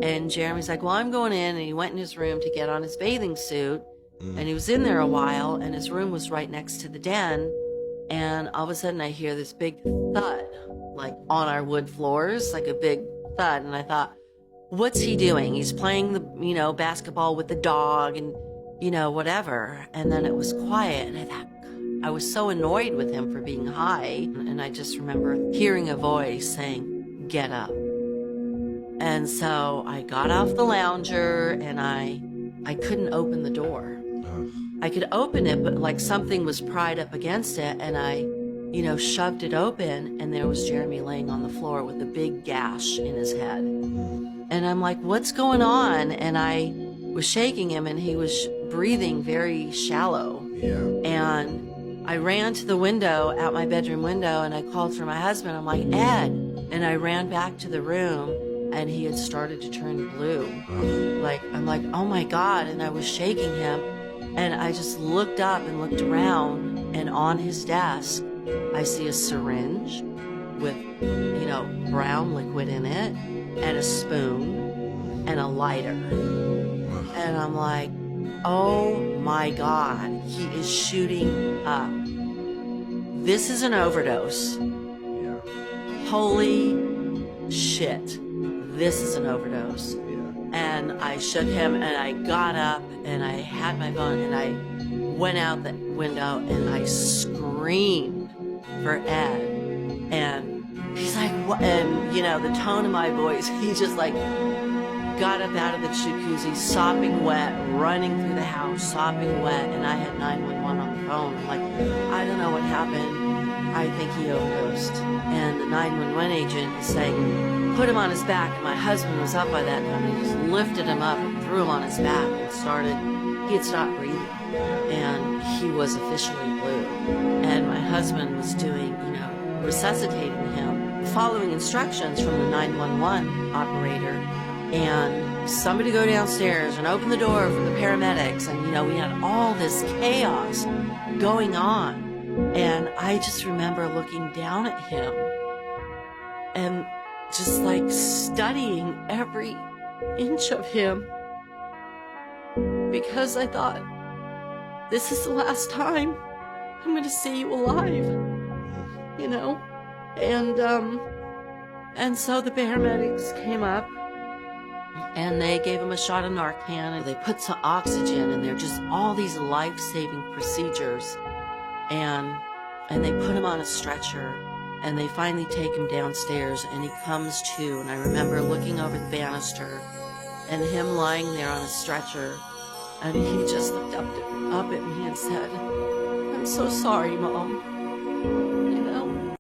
And Jeremy's like, well, I'm going in. And he went in his room to get on his bathing suit. And he was in there a while, and his room was right next to the den. And all of a sudden I hear this big thud, like on our wood floors, like a big thud. And I thought, what's he doing? He's playing the, basketball with the dog and, whatever. And then it was quiet. And I thought, I was so annoyed with him for being high. And I just remember hearing a voice saying, get up. And so I got off the lounger and I couldn't open the door. I could open it, but like something was pried up against it, and I, shoved it open, and there was Jeremy laying on the floor with a big gash in his head. And I'm like, what's going on? And I was shaking him, and he was breathing very shallow. Yeah. And I ran to the window, out my bedroom window, and I called for my husband. I'm like, Ed. And I ran back to the room, and he had started to turn blue. I'm like, oh my God. And I was shaking him. And I just looked up and looked around, and on his desk, I see a syringe with, brown liquid in it, and a spoon, and a lighter. And I'm like, oh my God, he is shooting up. This is an overdose. Yeah. Holy shit, this is an overdose. And I shook him, and I got up, and I had my phone, and I went out the window, and I screamed for Ed. And he's like, what? And, the tone of my voice, he just got up out of the jacuzzi, sopping wet, running through the house, sopping wet, and I had 911 on the phone. I'm like, I don't know what happened. I think he overdosed. And the 911 agent is saying, put him on his back. And my husband was up by that time. And he just lifted him up and threw him on his back and he had stopped breathing. And he was officially blue. And my husband was doing, resuscitating him, following instructions from the 911 operator. And somebody go downstairs and open the door for the paramedics. And, we had all this chaos going on. And I just remember looking down at him and just studying every inch of him, because I thought, this is the last time I'm going to see you alive, And so the paramedics came up, and they gave him a shot of Narcan, and they put some oxygen, and they're just all these life-saving procedures. And they put him on a stretcher, and they finally take him downstairs, and he comes to, and I remember looking over the banister and him lying there on a stretcher, and he just looked up at me and said, I'm so sorry, Mom.